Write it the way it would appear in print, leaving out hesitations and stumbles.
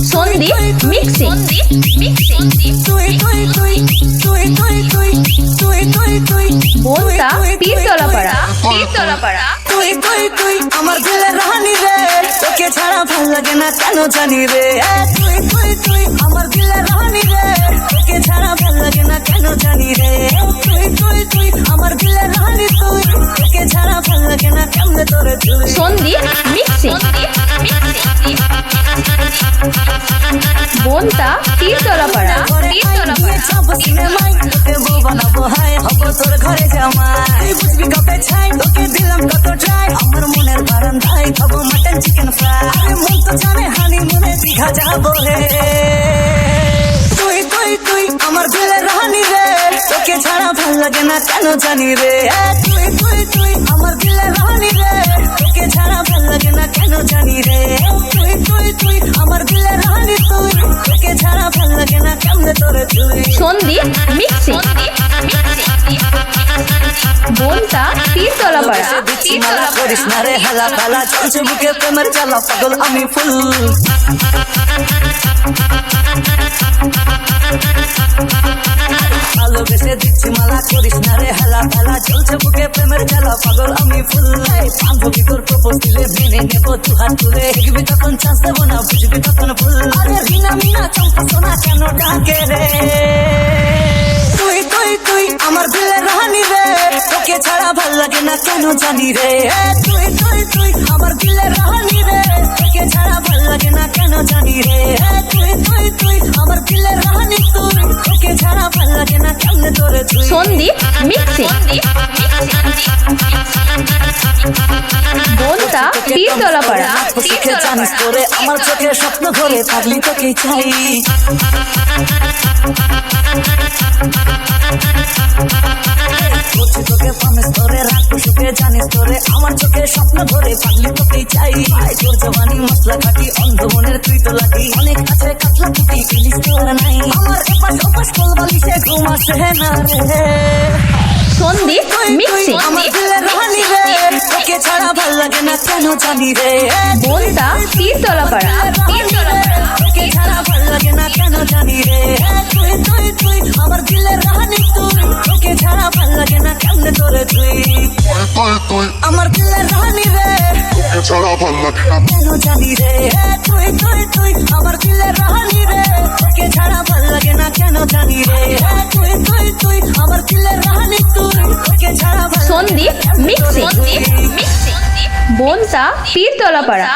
Sandeep mixing বোনটা পীরতলাপাড়া তুই তুই তুই আমার দিলের রানী রে, তোকে ছাড়া ভাল লাগে না কেন জানি রে। তুই তুই তুই আমার দিলের রানী রে, তোকে ছাড়া ভাল লাগে না কেন জানি রে। তুই তুই তুই আমার দিলের রানী তুই, তোকে ছাড়া ভাল লাগে না কেমনে তোরে তুই। সন্দীপ মিক্সিং বোনটা পীরতলাপাড়া সিনেমাই তোকে বউ বানাবো, হাই হব তোর ঘরে জামাই। তুই বুঝবি কবে ছাই, তোকে দিলাম কত ট্রাই, আমার মনের বারান্দায় খাবো মাটন চিকেন ফ্রাই। আরে মন তো জানে হানি মনে দীঘা যাবো রে। তুই তুই তুই আমার দিলের রানী রে, তোকে ছাড়া ভাল লাগে না কেন জানি রে। তুই তুই তুই আমার দিলের রানী রে, তোকে ছাড়া ভাল লাগে না কেন জানি রে। তুই তুই তুই আমার দিলের রানী তুই, তোকে ছাড়া ভাল লাগে না কেমনে তোরে তুই। সন্দীপ মিক্সিং বোনটা পীরতলাপাড়া করিস না রে হেলা ফেলা, চলছে বুকে প্রেমের জ্বালা, পাগল আমি ফুল। ভালোবেসে দিচ্ছি মালা, করিস না রে হেলা ফেলা, চলছে বুকে প্রেমের জ্বালা, পাগল আমি ফুল। বান্ধবী তোর প্রপোজ দিলে মেনে নেবো দু হাত তুলে, দেখবি তখন চান্স দেবো না, বুঝবি তখন ভুল। আরে রিনা মিনা চম্পা সোনা কেন ডাকে রে। তুই তুই তুই আমার দিলের রানী রে, তোকে ছাড়া ভাল লাগে না কেন জানি রে। তুই তুই তুই আমার দিলের রানী রে, তোকে ছাড়া ভাল লাগে না কেন জানি রে। তুই তুই তুই আমার দিলের রানী তুই, তোকে ছাড়া ভাল লাগে না কেমনে তোরে তুই। সন্দীপ মিক্সিং বোনটা পীরতলাপাড়া জানিস করে আমার চোখে স্বপ্ন ধরে থাকলি তোকে চাই। তোকে প্রমিস করে রাখবো সুখে, জানিস তোরে আমার চোখে স্বপ্ন ধরে থাকলি তোকেই চাই। তোর জবানি মশলা কাটি অন্ধ মনের তুই তো লাগি, অনেক আছে কাতলা কুটি ফিলিস তোর নাই। আমার এপাশ ওপাশ কোল বালিশে ঘুম আসে না রে। সন্দীপ মিক্সিং আমার দিলের রানী রে, তোকে ছাড়া ভাল লাগে না কেন জানি রে। বোনটা পীরতলাপাড়া তোকে ছাড়া ভাল লাগে না কেন জানি রে। তুই তুই তুই আমার দিলের রানী তুই, তোকে ছাড়া ভাল লাগে না কেমনে তোরে তুই। আমার দিলের রানী রে, তোকে ছাড়া ভাল লাগে না কেন জানি রে। তুই তুই তুই আমার দিলের রানী রে, তোকে ছাড়া ভাল লাগে না কেন জানি রে। তুই তুই তুই আমার দিলের রানী তুই, তোকে ছাড়া ভাল লাগে না সন্দীপ মিক্সিং কেমনে তোরে তুই। বোনটা পীরতলাপাড়া